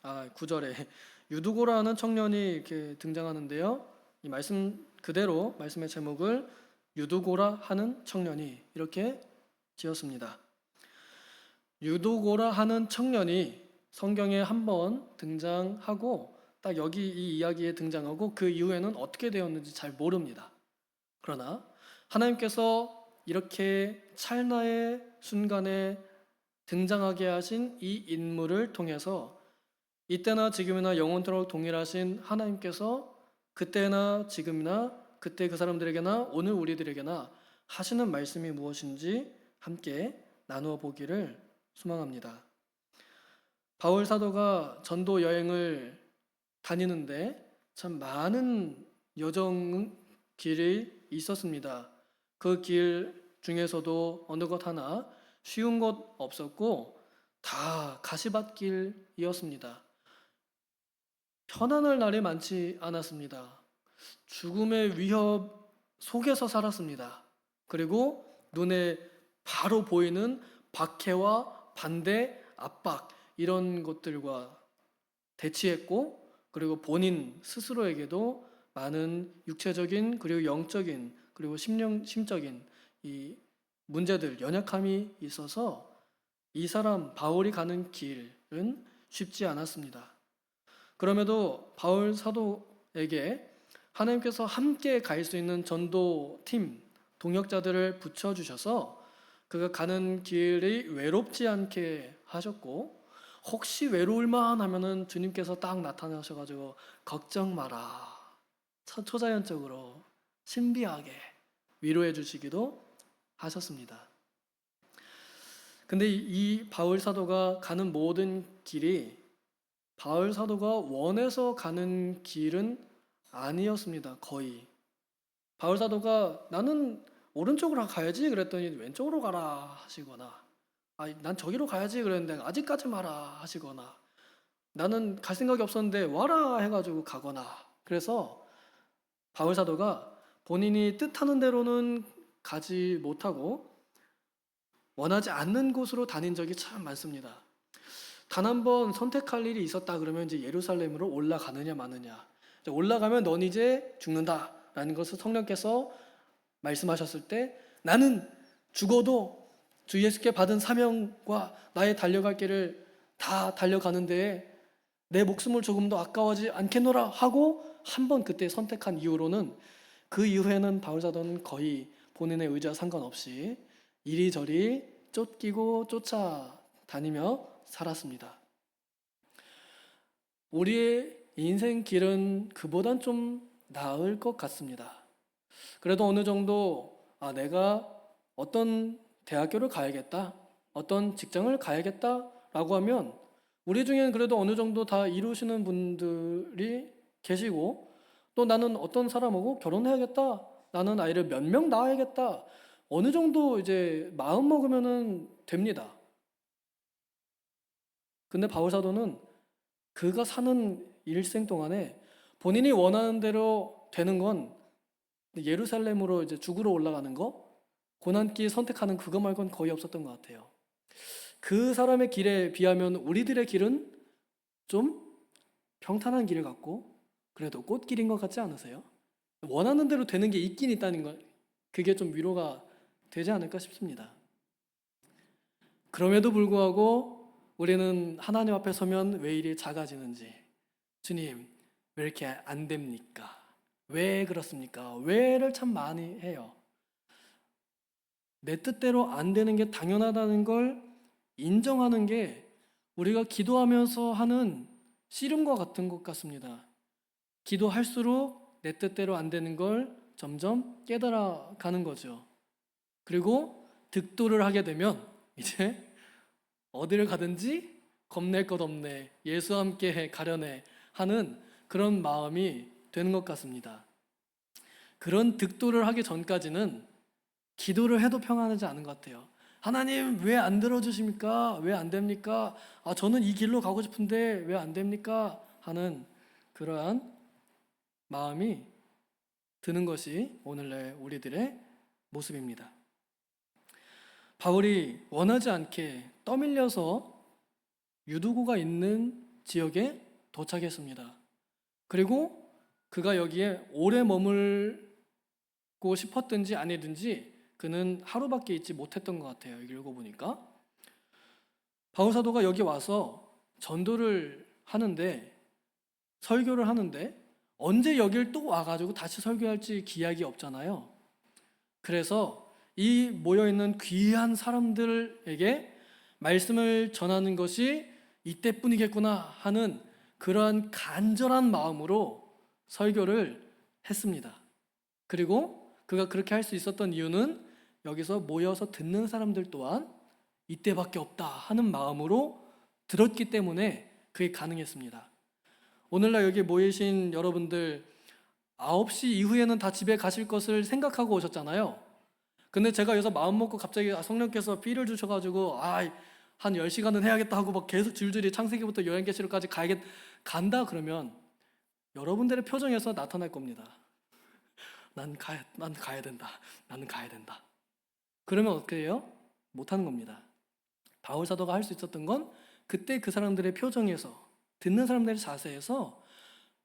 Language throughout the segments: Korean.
9절에 유두고라는 청년이 이렇게 등장하는데요. 이 말씀 그대로 말씀의 제목을 유두고라 하는 청년이 이렇게 지었습니다. 유두고라 하는 청년이 성경에 한번 등장하고 딱 여기 이 이야기에 등장하고 그 이후에는 어떻게 되었는지 잘 모릅니다. 그러나 하나님께서 이렇게 찰나의 순간에 등장하게 하신 이 인물을 통해서 이때나 지금이나 영원토록 동일하신 하나님께서 그때나 지금이나 그때 그 사람들에게나 오늘 우리들에게나 하시는 말씀이 무엇인지 함께 나누어 보기를 소망합니다. 바울 사도가 전도 여행을 다니는데 참 많은 여정 길이 있었습니다. 그 길 중에서도 어느 것 하나 쉬운 것 없었고 다 가시밭길이었습니다. 편안할 날이 많지 않았습니다. 죽음의 위협 속에서 살았습니다. 그리고 눈에 바로 보이는 박해와 반대, 압박 이런 것들과 대치했고 그리고 본인 스스로에게도 많은 육체적인 그리고 영적인 그리고 심적인 이 문제들, 연약함이 있어서 이 사람 바울이 가는 길은 쉽지 않았습니다. 그럼에도 바울 사도에게 하나님께서 함께 갈 수 있는 전도팀, 동역자들을 붙여주셔서 그가 가는 길이 외롭지 않게 하셨고 혹시 외로울만 하면은 주님께서 딱 나타나셔가지고 걱정 마라 초자연적으로 신비하게 위로해 주시기도 하셨습니다. 근데 이 바울 사도가 가는 모든 길이 바울 사도가 원해서 가는 길은 아니었습니다. 거의. 바울 사도가 나는 오른쪽으로 가야지 그랬더니 왼쪽으로 가라 하시거나 난 저기로 가야지 그랬는데 아직까지 마라 하시거나 나는 갈 생각이 없었는데 와라 해가지고 가거나 그래서 바울 사도가 본인이 뜻하는 대로는 가지 못하고 원하지 않는 곳으로 다닌 적이 참 많습니다. 단 한 번 선택할 일이 있었다 그러면 이제 예루살렘으로 올라가느냐 마느냐. 올라가면 넌 이제 죽는다라는 것을 성령께서 말씀하셨을 때 나는 죽어도 주 예수께 받은 사명과 나의 달려갈 길을 다 달려가는데 내 목숨을 조금도 아까워하지 않겠노라 하고 한 번 그때 선택한 이후로는 그 이후에는 바울 사도는 거의 본인의 의지와 상관없이 이리저리 쫓기고 쫓아다니며 살았습니다. 우리의 인생 길은 그보단 좀 나을 것 같습니다. 그래도 어느 정도 내가 어떤 대학교를 가야겠다, 어떤 직장을 가야겠다라고 하면 우리 중에는 그래도 어느 정도 다 이루시는 분들이 계시고 또 나는 어떤 사람하고 결혼해야겠다, 나는 아이를 몇 명 낳아야겠다 어느 정도 이제 마음 먹으면은 됩니다. 근데 바울 사도는 그가 사는 일생 동안에 본인이 원하는 대로 되는 건 예루살렘으로 이제 죽으러 올라가는 거, 고난길 선택하는 그거 말고는 거의 없었던 것 같아요. 그 사람의 길에 비하면 우리들의 길은 좀 평탄한 길을 갖고 그래도 꽃길인 것 같지 않으세요? 원하는 대로 되는 게 있긴 있다는 것, 그게 좀 위로가 되지 않을까 싶습니다. 그럼에도 불구하고 우리는 하나님 앞에 서면 왜 이리 작아지는지, 주님 왜 이렇게 안 됩니까? 왜 그렇습니까? 왜를 참 많이 해요. 내 뜻대로 안 되는 게 당연하다는 걸 인정하는 게 우리가 기도하면서 하는 씨름과 같은 것 같습니다. 기도할수록 내 뜻대로 안 되는 걸 점점 깨달아 가는 거죠. 그리고 득도를 하게 되면 이제 어디를 가든지 겁낼 것 없네, 예수와 함께 가려네 하는 그런 마음이 되는 것 같습니다. 그런 득도를 하기 전까지는 기도를 해도 평안하지 않은 것 같아요. 하나님 왜 안 들어주십니까? 왜 안 됩니까? 저는 이 길로 가고 싶은데 왜 안 됩니까? 하는 그러한 마음이 드는 것이 오늘날 우리들의 모습입니다. 바울이 원하지 않게 떠밀려서 유두고가 있는 지역에 도착했습니다. 그리고 그가 여기에 오래 머물고 싶었든지 아니든지 그는 하루밖에 있지 못했던 것 같아요. 읽어보니까 바울 사도가 여기 와서 전도를 하는데, 설교를 하는데 언제 여길 또 와가지고 다시 설교할지 기약이 없잖아요. 그래서 이 모여있는 귀한 사람들에게 말씀을 전하는 것이 이때뿐이겠구나 하는 그러한 간절한 마음으로 설교를 했습니다. 그리고 그가 그렇게 할 수 있었던 이유는 여기서 모여서 듣는 사람들 또한 이때밖에 없다 하는 마음으로 들었기 때문에 그게 가능했습니다. 오늘날 여기 모이신 여러분들 9시 이후에는 다 집에 가실 것을 생각하고 오셨잖아요. 근데 제가 여기서 마음 먹고 갑자기 성령께서 삐를 주셔가지고 한 10시간은 해야겠다 하고 막 계속 줄줄이 창세기부터 요한계시록까지 간다 그러면 여러분들의 표정에서 나타날 겁니다. 난 가야 된다. 나는 가야 된다. 그러면 어떻게 해요? 못하는 겁니다. 바울 사도가 할 수 있었던 건 그때 그 사람들의 표정에서, 듣는 사람들의 자세에서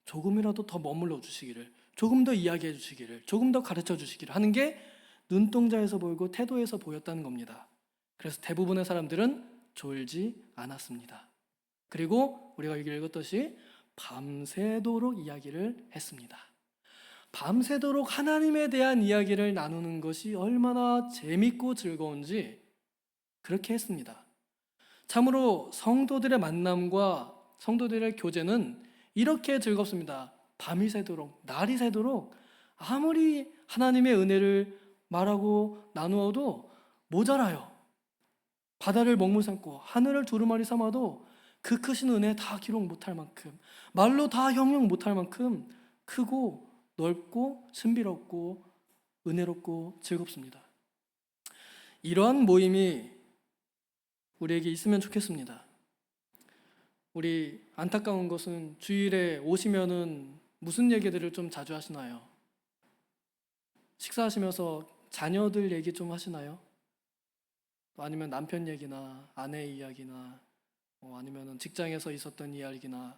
조금이라도 더 머물러 주시기를, 조금 더 이야기해 주시기를, 조금 더 가르쳐 주시기를 하는 게 눈동자에서 보이고 태도에서 보였다는 겁니다. 그래서 대부분의 사람들은 졸지 않았습니다. 그리고 우리가 여기 읽었듯이 밤새도록 이야기를 했습니다. 밤새도록 하나님에 대한 이야기를 나누는 것이 얼마나 재밌고 즐거운지 그렇게 했습니다. 참으로 성도들의 만남과 성도들의 교제는 이렇게 즐겁습니다. 밤이 새도록, 날이 새도록 아무리 하나님의 은혜를 말하고 나누어도 모자라요. 바다를 먹물 삼고 하늘을 두루마리 삼아도 그 크신 은혜 다 기록 못할 만큼, 말로 다 형용 못할 만큼 크고 넓고 신비롭고 은혜롭고 즐겁습니다. 이러한 모임이 우리에게 있으면 좋겠습니다. 우리 안타까운 것은 주일에 오시면은 무슨 얘기들을 좀 자주 하시나요? 식사하시면서 자녀들 얘기 좀 하시나요? 아니면 남편 얘기나 아내 이야기나 아니면 직장에서 있었던 이야기나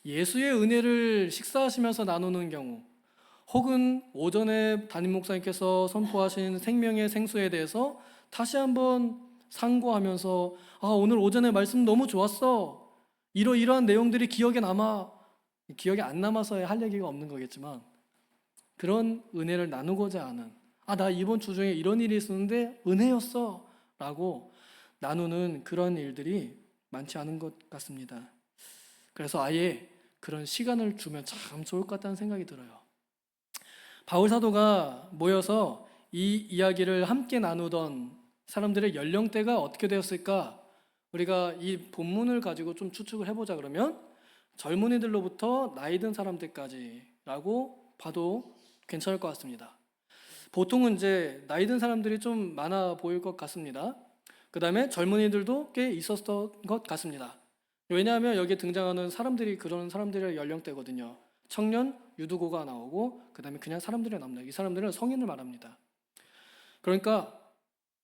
예수의 은혜를 식사하시면서 나누는 경우, 혹은 오전에 담임 목사님께서 선포하신 생명의 생수에 대해서 다시 한번 상고하면서 오늘 오전에 말씀 너무 좋았어. 이러이러한 내용들이 기억에 안 남아서 할 얘기가 없는 거겠지만 그런 은혜를 나누고자 하는, 나 이번 주 중에 이런 일이 있었는데 은혜였어 라고 나누는 그런 일들이 많지 않은 것 같습니다. 그래서 아예 그런 시간을 주면 참 좋을 것 같다는 생각이 들어요. 바울 사도가 모여서 이 이야기를 함께 나누던 사람들의 연령대가 어떻게 되었을까? 우리가 이 본문을 가지고 좀 추측을 해보자 그러면 젊은이들로부터 나이 든 사람들까지라고 봐도 괜찮을 것 같습니다. 보통은 이제 나이 든 사람들이 좀 많아 보일 것 같습니다. 그 다음에 젊은이들도 꽤 있었던 것 같습니다. 왜냐하면 여기에 등장하는 사람들이 그런 사람들의 연령대거든요. 청년, 유두고가 나오고 그 다음에 그냥 사람들이 나옵니다. 이 사람들은 성인을 말합니다. 그러니까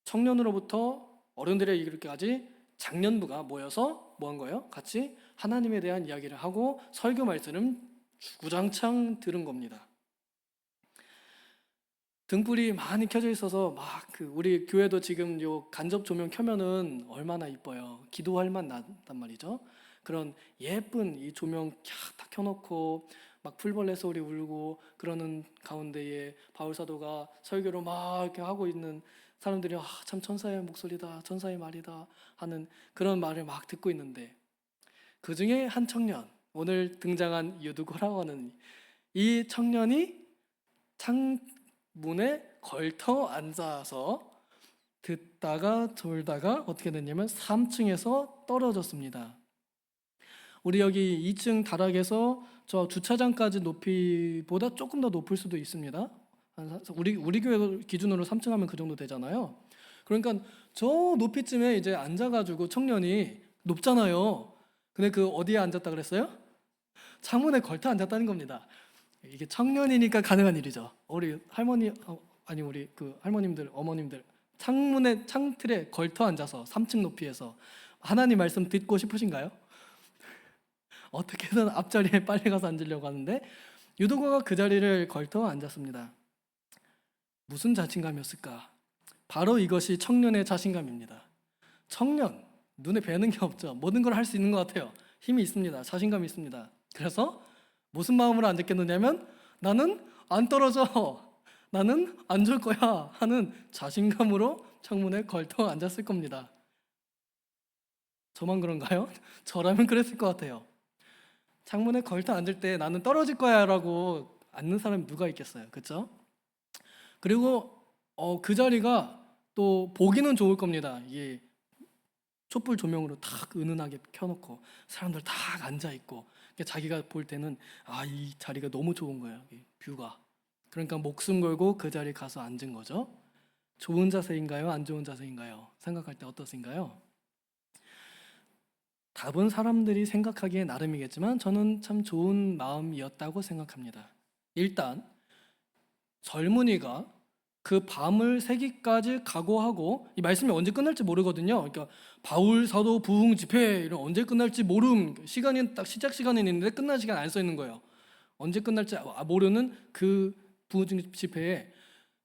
청년으로부터 어른들의 이르기까지 장년부가 모여서 뭐 한 거예요? 같이 하나님에 대한 이야기를 하고 설교 말씀을 주구장창 들은 겁니다. 등불이 많이 켜져 있어서 우리 교회도 지금 요 간접 조명 켜면은 얼마나 이뻐요. 기도할 만 난단 말이죠. 그런 예쁜 이 조명 딱 켜놓고 막 풀벌레 소리 울고 그러는 가운데에 바울 사도가 설교를 막 이렇게 하고 있는 사람들이 참 천사의 목소리다, 천사의 말이다 하는 그런 말을 막 듣고 있는데, 그 중에 한 청년, 오늘 등장한 유두고라고 하는 이 청년이 창문에 걸터 앉아서 듣다가 졸다가 어떻게 됐냐면 3층에서 떨어졌습니다. 우리 여기 2층 다락에서 저 주차장까지 높이보다 조금 더 높을 수도 있습니다. 우리 교회 기준으로 3층 하면 그 정도 되잖아요. 그러니까 저 높이쯤에 이제 앉아가지고 청년이 높잖아요. 근데 그 어디에 앉았다 그랬어요? 창문에 걸터 앉았다는 겁니다. 이게 청년이니까 가능한 일이죠. 우리 할머니 우리 그 할머님들, 어머님들 창틀에 걸터 앉아서 3층 높이에서 하나님 말씀 듣고 싶으신가요? 어떻게든 앞자리에 빨리 가서 앉으려고 하는데 유두고가 그 자리를 걸터 앉았습니다. 무슨 자신감이었을까? 바로 이것이 청년의 자신감입니다. 청년, 눈에 뵈는 게 없죠. 모든 걸 할 수 있는 것 같아요. 힘이 있습니다. 자신감이 있습니다. 그래서 무슨 마음으로 앉았겠느냐면 나는 안 떨어져. 나는 안 줄 거야 하는 자신감으로 창문에 걸터 앉았을 겁니다. 저만 그런가요? 저라면 그랬을 것 같아요. 창문에 걸터 앉을 때 나는 떨어질 거야 라고 앉는 사람이 누가 있겠어요. 그렇죠? 그리고 그 자리가 또 보기는 좋을 겁니다. 이게 촛불 조명으로 탁 은은하게 켜놓고 사람들 다 앉아있고 자기가 볼 때는 이 자리가 너무 좋은 거예요. 뷰가. 그러니까 목숨 걸고 그 자리에 가서 앉은 거죠. 좋은 자세인가요? 안 좋은 자세인가요? 생각할 때 어떠신가요? 답은 사람들이 생각하기에 나름이겠지만 저는 참 좋은 마음이었다고 생각합니다. 일단 젊은이가 그 밤을 새기까지 각오하고, 이 말씀이 언제 끝날지 모르거든요. 그러니까 바울 사도 부흥 집회 이런 언제 끝날지 모름, 시간이 딱 시작 시간이 있는데 끝날 시간 안 써 있는 거예요. 언제 끝날지 모르는 그 부흥 집회에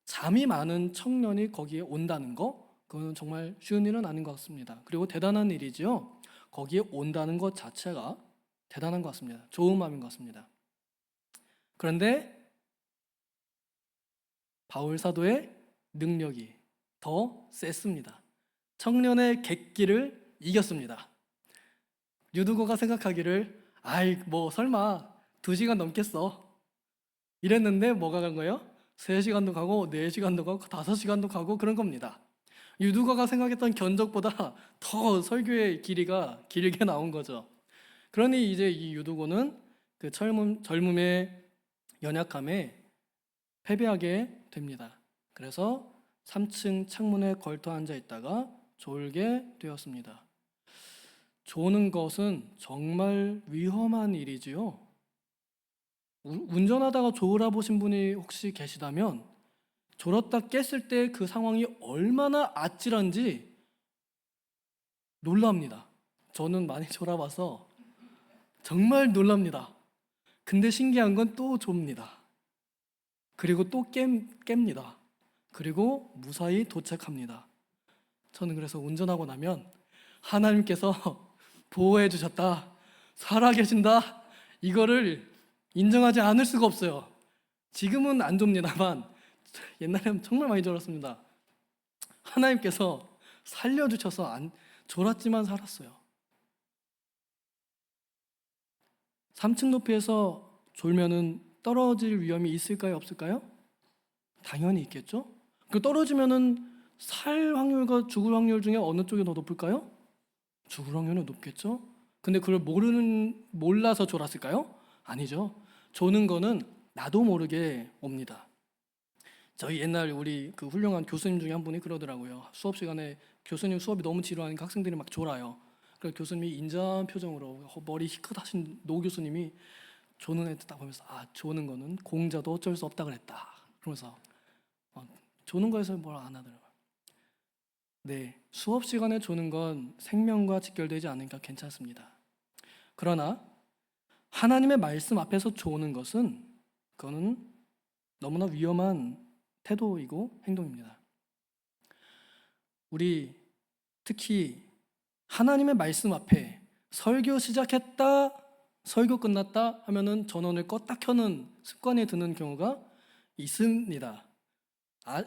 잠이 많은 청년이 거기에 온다는 거, 그건 정말 쉬운 일은 아닌 것 같습니다. 그리고 대단한 일이지요. 거기에 온다는 것 자체가 대단한 것 같습니다. 좋은 마음인 것 같습니다. 그런데 바울 사도의 능력이 더 셌습니다. 청년의 객기를 이겼습니다. 유두고가 생각하기를 뭐 설마 2시간 넘겠어 이랬는데 뭐가 간 거예요? 3시간도 가고 4시간도 가고 5시간도 가고 그런 겁니다. 유두고가 생각했던 견적보다 더 설교의 길이가 길게 나온 거죠. 그러니 이제 이 유두고는 그 젊음의 연약함에 패배하게 됩니다. 그래서 3층 창문에 걸터 앉아 있다가 졸게 되었습니다. 조는 것은 정말 위험한 일이지요. 운전하다가 졸아 보신 분이 혹시 계시다면 졸았다 깼을 때 그 상황이 얼마나 아찔한지 놀랍니다. 저는 많이 졸아봐서 정말 놀랍니다. 근데 신기한 건 또 좁니다. 그리고 또 깹니다. 그리고 무사히 도착합니다. 저는 그래서 운전하고 나면 하나님께서 보호해 주셨다, 살아계신다, 이거를 인정하지 않을 수가 없어요. 지금은 안 좁니다만 옛날에는 정말 많이 졸았습니다. 하나님께서 살려주셔서 졸았지만 살았어요. 3층 높이에서 졸면은 떨어질 위험이 있을까요? 없을까요? 당연히 있겠죠? 그 떨어지면은 살 확률과 죽을 확률 중에 어느 쪽이 더 높을까요? 죽을 확률은 높겠죠? 근데 그걸 몰라서 졸았을까요? 아니죠. 조는 거는 나도 모르게 옵니다. 저희 옛날 우리 그 훌륭한 교수님 중에 한 분이 그러더라고요. 수업 시간에 교수님 수업이 너무 지루하니까 학생들이 막 졸아요. 그래서 교수님이 인자한 표정으로 머리 희끗하신 노 교수님이 조는 애들 딱 보면서 조는 거는 공자도 어쩔 수 없다 그랬다. 그러면서 조는 거에서 뭘 안 하더라고요. 네, 수업 시간에 조는 건 생명과 직결되지 않으니까 괜찮습니다. 그러나 하나님의 말씀 앞에서 조는 것은 그거는 너무나 위험한 태도이고 행동입니다. 우리 특히 하나님의 말씀 앞에 설교 시작했다, 설교 끝났다 하면은 전원을 껐다 켜는 습관이 드는 경우가 있습니다.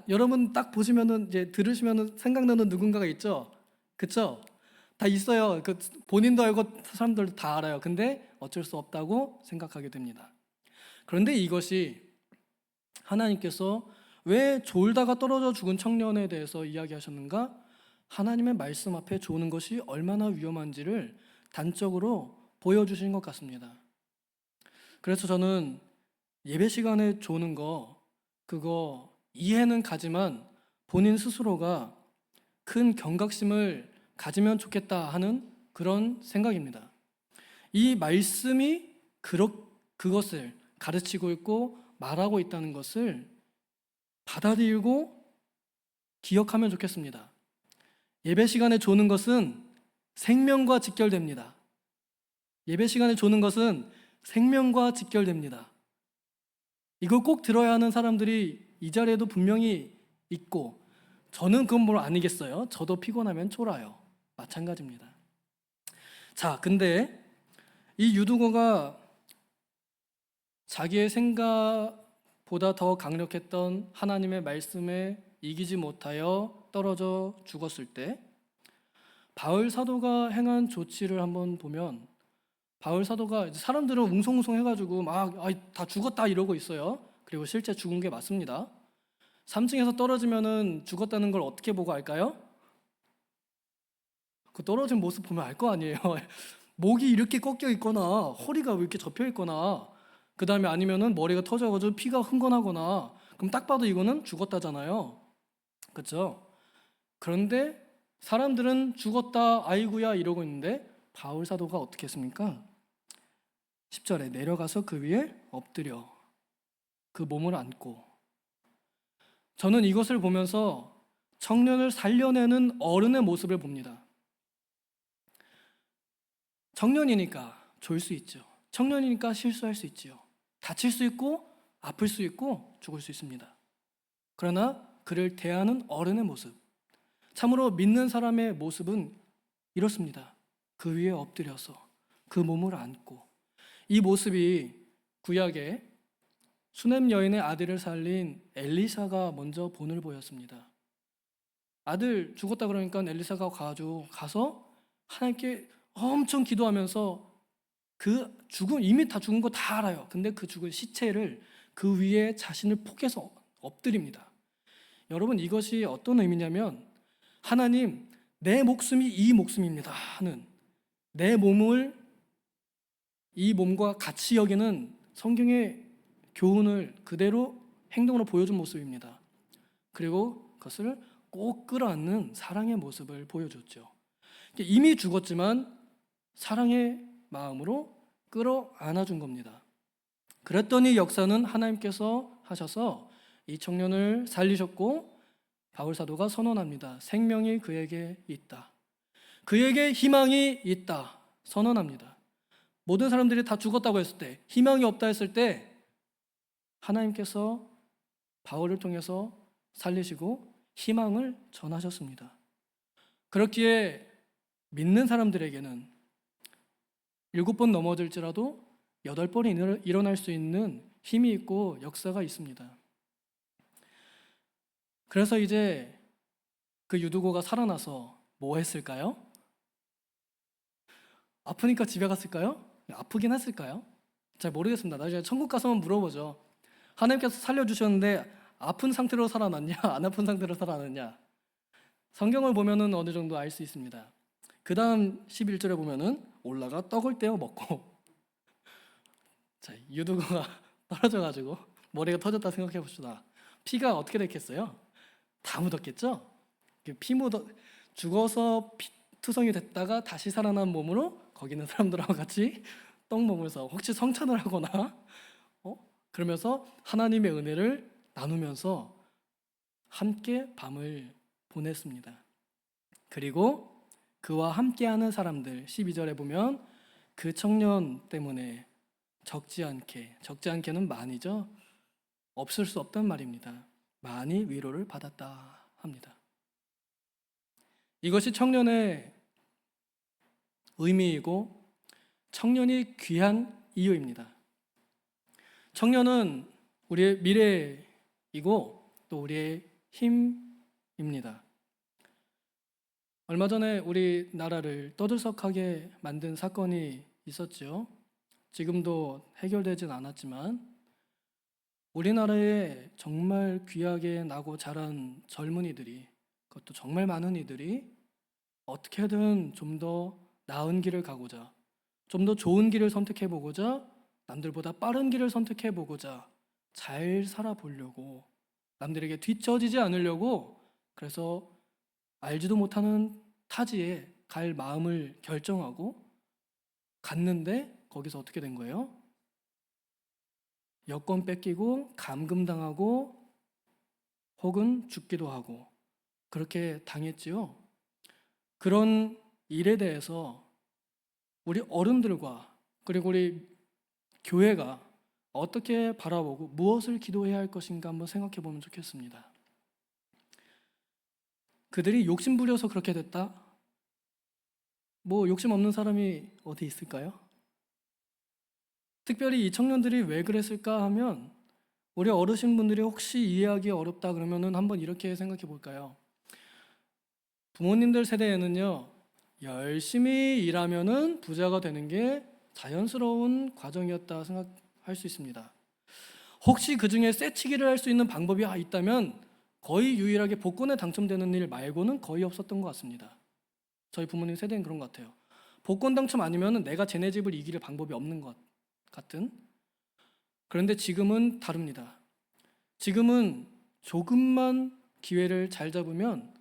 여러분 딱 보시면은 이제 들으시면은 생각나는 누군가가 있죠? 그쵸? 다 있어요. 본인도 알고 사람들도 다 알아요. 근데 어쩔 수 없다고 생각하게 됩니다. 그런데 이것이 하나님께서 왜 졸다가 떨어져 죽은 청년에 대해서 이야기하셨는가? 하나님의 말씀 앞에 조는 것이 얼마나 위험한지를 단적으로 보여주신 것 같습니다. 그래서 저는 예배 시간에 조는 그거 이해는 가지만 본인 스스로가 큰 경각심을 가지면 좋겠다 하는 그런 생각입니다. 이 말씀이 그것을 가르치고 있고 말하고 있다는 것을 받아들이고 기억하면 좋겠습니다. 예배 시간에 조는 것은 생명과 직결됩니다. 예배 시간에 조는 것은 생명과 직결됩니다. 이걸 꼭 들어야 하는 사람들이 이 자리에도 분명히 있고, 저는 그건 뭘 아니겠어요? 저도 피곤하면 졸아요. 마찬가지입니다. 자, 근데 이 유두고가 자기의 생각보다 더 강력했던 하나님의 말씀에 이기지 못하여 떨어져 죽었을 때 바울 사도가 행한 조치를 한번 보면, 바울 사도가 사람들은 웅성웅성 해가지고 막 다 죽었다 이러고 있어요. 그리고 실제 죽은 게 맞습니다. 3층에서 떨어지면은 죽었다는 걸 어떻게 보고 알까요? 그 떨어진 모습 보면 알 거 아니에요. 목이 이렇게 꺾여 있거나 허리가 이렇게 접혀 있거나, 그 다음에 아니면은 머리가 터져가지고 피가 흥건하거나, 그럼 딱 봐도 이거는 죽었다잖아요. 그렇죠? 그런데 사람들은 죽었다 아이고야 이러고 있는데 바울 사도가 어떻게 했습니까? 10절에 내려가서 그 위에 엎드려 그 몸을 안고, 저는 이것을 보면서 청년을 살려내는 어른의 모습을 봅니다. 청년이니까 졸 수 있죠. 청년이니까 실수할 수 있지요. 다칠 수 있고 아플 수 있고 죽을 수 있습니다. 그러나 그를 대하는 어른의 모습, 참으로 믿는 사람의 모습은 이렇습니다. 그 위에 엎드려서 그 몸을 안고. 이 모습이 구약에 수넴 여인의 아들을 살린 엘리사가 먼저 본을 보였습니다. 아들 죽었다 그러니까 엘리사가 가서 하나님께 엄청 기도하면서, 그 죽은, 이미 다 죽은 거 다 알아요. 근데 그 죽은 시체를 그 위에 자신을 포개서 엎드립니다. 여러분, 이것이 어떤 의미냐면, 하나님, 내 목숨이 이 목숨입니다 하는, 내 몸을 이 몸과 같이 여기는 성경의 교훈을 그대로 행동으로 보여준 모습입니다. 그리고 그것을 꼭 끌어안는 사랑의 모습을 보여줬죠. 이미 죽었지만 사랑의 마음으로 끌어안아준 겁니다. 그랬더니 역사는 하나님께서 하셔서 이 청년을 살리셨고, 바울 사도가 선언합니다. 생명이 그에게 있다. 그에게 희망이 있다. 선언합니다. 모든 사람들이 다 죽었다고 했을 때, 희망이 없다 했을 때 하나님께서 바울을 통해서 살리시고 희망을 전하셨습니다. 그렇기에 믿는 사람들에게는 7번 넘어질지라도 8번이 일어날 수 있는 힘이 있고 역사가 있습니다. 그래서 이제 그 유두고가 살아나서 뭐 했을까요? 아프니까 집에 갔을까요? 아프긴 했을까요? 잘 모르겠습니다. 나중에 천국 가서 한번 물어보죠. 하나님께서 살려주셨는데 아픈 상태로 살아났냐, 안 아픈 상태로 살아났냐? 성경을 보면은 어느 정도 알 수 있습니다. 그 다음 11절에 보면은 올라가 떡을 떼어 먹고, 자, 유두고가 떨어져가지고 머리가 터졌다 생각해 봅시다. 피가 어떻게 됐겠어요? 다 묻었겠죠? 죽어서 피투성이 됐다가 다시 살아난 몸으로 거기 있는 사람들하고 같이 떡 먹으면서, 혹시 성찬을 하거나 그러면서 하나님의 은혜를 나누면서 함께 밤을 보냈습니다. 그리고 그와 함께하는 사람들, 12절에 보면 그 청년 때문에 적지 않게는 많이죠. 없을 수 없단 말입니다. 많이 위로를 받았다 합니다. 이것이 청년의 의미이고 청년이 귀한 이유입니다. 청년은 우리의 미래이고 또 우리의 힘입니다. 얼마 전에 우리나라를 떠들썩하게 만든 사건이 있었죠. 지금도 해결되진 않았지만 우리나라에 정말 귀하게 나고 자란 젊은이들이, 그것도 정말 많은 이들이 어떻게든 좀 더 나은 길을 가고자, 좀 더 좋은 길을 선택해보고자, 남들보다 빠른 길을 선택해보고자, 잘 살아보려고, 남들에게 뒤처지지 않으려고, 그래서 알지도 못하는 타지에 갈 마음을 결정하고 갔는데 거기서 어떻게 된 거예요? 여권 뺏기고 감금당하고 혹은 죽기도 하고 그렇게 당했지요. 그런 일에 대해서 우리 어른들과 그리고 우리 교회가 어떻게 바라보고 무엇을 기도해야 할 것인가 한번 생각해 보면 좋겠습니다. 그들이 욕심 부려서 그렇게 됐다? 뭐 욕심 없는 사람이 어디 있을까요? 특별히 이 청년들이 왜 그랬을까 하면 우리 어르신분들이 혹시 이해하기 어렵다 그러면은 한번 이렇게 생각해 볼까요? 부모님들 세대에는요, 열심히 일하면은 부자가 되는 게 자연스러운 과정이었다 생각할 수 있습니다. 혹시 그 중에 쇠치기를 할 수 있는 방법이 있다면 거의 유일하게 복권에 당첨되는 일 말고는 거의 없었던 것 같습니다. 저희 부모님 세대는 그런 것 같아요. 복권 당첨 아니면 내가 쟤네 집을 이길 방법이 없는 것 같은. 그런데 지금은 다릅니다. 지금은 조금만 기회를 잘 잡으면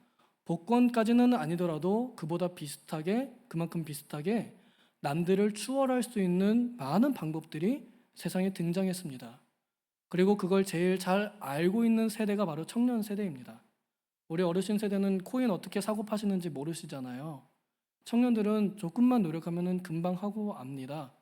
복권까지는 아니더라도 그보다 비슷하게, 그만큼 비슷하게 남들을 추월할 수 있는 많은 방법들이 세상에 등장했습니다. 그리고 그걸 제일 잘 알고 있는 세대가 바로 청년 세대입니다. 우리 어르신 세대는 코인 어떻게 사고 파시는지 모르시잖아요. 청년들은 조금만 노력하면 금방 하고 압니다.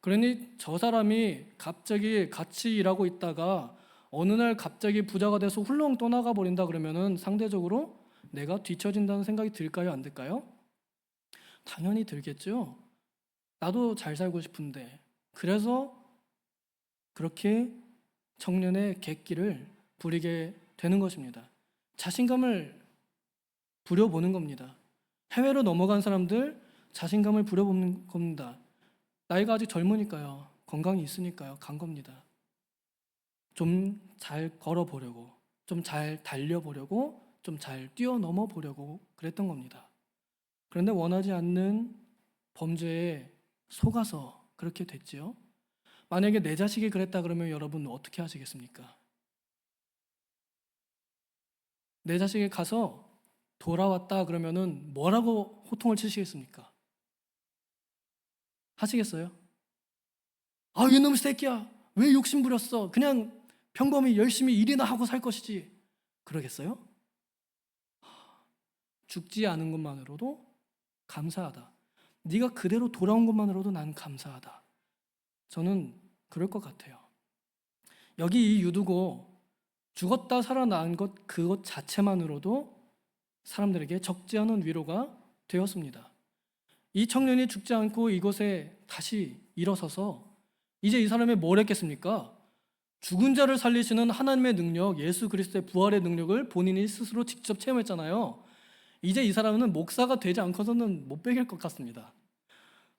그러니 저 사람이 갑자기 같이 일하고 있다가 어느 날 갑자기 부자가 돼서 훌렁 떠나가 버린다 그러면은 상대적으로 내가 뒤처진다는 생각이 들까요? 안 들까요? 당연히 들겠죠. 나도 잘 살고 싶은데. 그래서 그렇게 청년의 객기를 부리게 되는 것입니다. 자신감을 부려보는 겁니다. 해외로 넘어간 사람들 자신감을 부려보는 겁니다. 나이가 아직 젊으니까요. 건강이 있으니까요. 간 겁니다. 좀 잘 걸어보려고, 좀 잘 달려보려고, 좀 잘 뛰어넘어 보려고 그랬던 겁니다. 그런데 원하지 않는 범죄에 속아서 그렇게 됐지요. 만약에 내 자식이 그랬다 그러면 여러분 어떻게 하시겠습니까? 내 자식이 가서 돌아왔다 그러면은 뭐라고 호통을 치시겠습니까? 하시겠어요? 아, 이놈의 새끼야. 왜 욕심 부렸어? 그냥 평범히 열심히 일이나 하고 살 것이지. 그러겠어요? 죽지 않은 것만으로도 감사하다. 네가 그대로 돌아온 것만으로도 난 감사하다. 저는 그럴 것 같아요. 여기 이 유두고 죽었다 살아난 것 그것 자체만으로도 사람들에게 적지 않은 위로가 되었습니다. 이 청년이 죽지 않고 이곳에 다시 일어서서 이제 이 사람이 뭘 했겠습니까? 죽은 자를 살리시는 하나님의 능력, 예수 그리스도의 부활의 능력을 본인이 스스로 직접 체험했잖아요. 이제 이 사람은 목사가 되지 않고서는 못 베길 것 같습니다.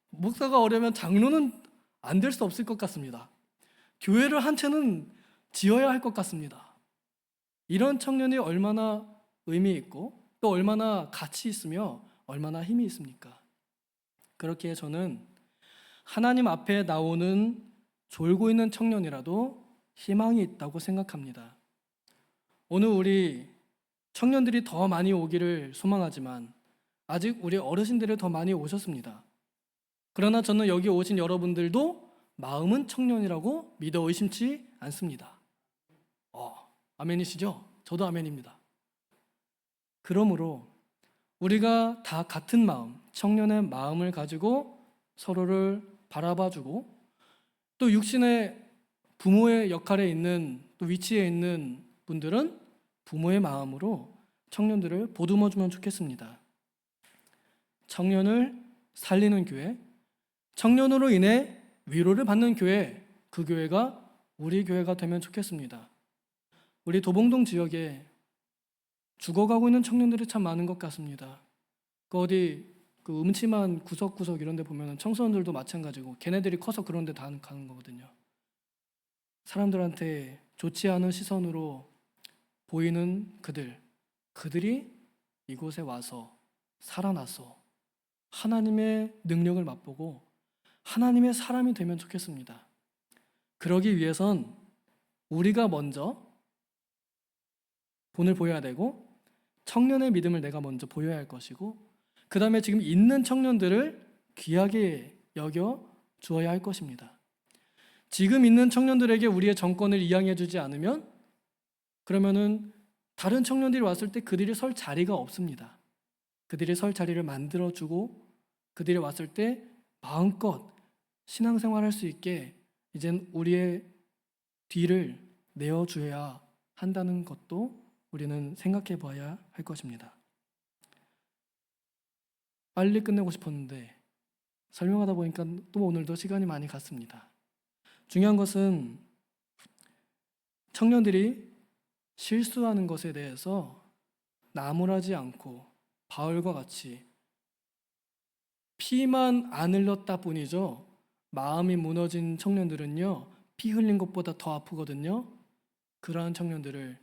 목사가 어려면 장로는 안 될 수 없을 것 같습니다. 교회를 한 채는 지어야 할 것 같습니다. 이런 청년이 얼마나 의미 있고 또 얼마나 가치 있으며 얼마나 힘이 있습니까? 그렇기에 저는 하나님 앞에 나오는 졸고 있는 청년이라도 희망이 있다고 생각합니다. 오늘 우리 청년들이 더 많이 오기를 소망하지만 아직 우리 어르신들이 더 많이 오셨습니다. 그러나 저는 여기 오신 여러분들도 마음은 청년이라고 믿어 의심치 않습니다. 아멘이시죠? 저도 아멘입니다. 그러므로 우리가 다 같은 마음, 청년의 마음을 가지고 서로를 바라봐주고 또 육신의 부모의 역할에 있는 또 위치에 있는 분들은 부모의 마음으로 청년들을 보듬어주면 좋겠습니다. 청년을 살리는 교회, 청년으로 인해 위로를 받는 교회, 그 교회가 우리 교회가 되면 좋겠습니다. 우리 도봉동 지역에 죽어가고 있는 청년들이 참 많은 것 같습니다. 그 음침한 구석구석 이런 데 보면 청소년들도 마찬가지고 걔네들이 커서 그런 데 다 가는 거거든요. 사람들한테 좋지 않은 시선으로 보이는 그들이 이곳에 와서 살아나서 하나님의 능력을 맛보고 하나님의 사람이 되면 좋겠습니다. 그러기 위해선 우리가 먼저 본을 보여야 되고 청년의 믿음을 내가 먼저 보여야 할 것이고 그 다음에 지금 있는 청년들을 귀하게 여겨 주어야 할 것입니다. 지금 있는 청년들에게 우리의 정권을 이양해 주지 않으면 그러면은 다른 청년들이 왔을 때 그들이 설 자리가 없습니다. 그들이 설 자리를 만들어주고 그들이 왔을 때 마음껏 신앙생활할 수 있게 이젠 우리의 뒤를 내어줘야 한다는 것도 우리는 생각해 봐야 할 것입니다. 빨리 끝내고 싶었는데 설명하다 보니까 또 오늘도 시간이 많이 갔습니다. 중요한 것은 청년들이 실수하는 것에 대해서 나무라지 않고 바울과 같이 피만 안 흘렸다 뿐이죠. 마음이 무너진 청년들은요, 피 흘린 것보다 더 아프거든요. 그러한 청년들을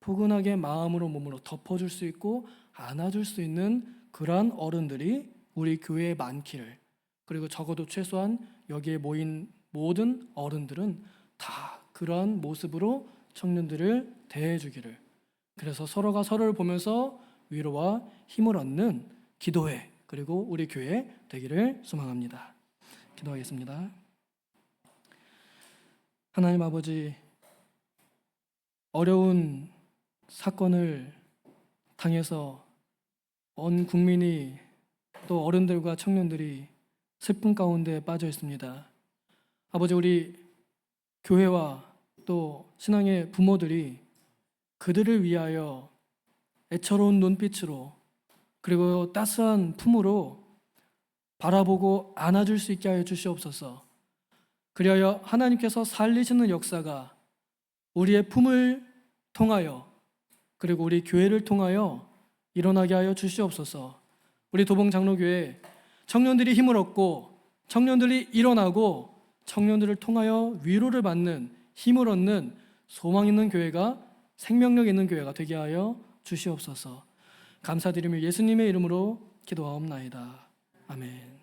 포근하게 마음으로 몸으로 덮어줄 수 있고 안아줄 수 있는 그러한 어른들이 우리 교회에 많기를, 그리고 적어도 최소한 여기에 모인 모든 어른들은 다 그러한 모습으로 청년들을 대해주기를, 그래서 서로가 서로를 보면서 위로와 힘을 얻는 기도회, 그리고 우리 교회 되기를 소망합니다. 기도하겠습니다. 하나님 아버지, 어려운 사건을 당해서 온 국민이 또 어른들과 청년들이 슬픔 가운데 빠져 있습니다. 아버지, 우리 교회와 또 신앙의 부모들이 그들을 위하여 애처로운 눈빛으로 그리고 따스한 품으로 바라보고 안아줄 수 있게 하여 주시옵소서. 그리하여 하나님께서 살리시는 역사가 우리의 품을 통하여 그리고 우리 교회를 통하여 일어나게 하여 주시옵소서. 우리 도봉장로교회 청년들이 힘을 얻고 청년들이 일어나고 청년들을 통하여 위로를 받는 힘을 얻는 소망 있는 교회가, 생명력 있는 교회가 되게 하여 주시옵소서. 감사드리며 예수님의 이름으로 기도하옵나이다. 아멘.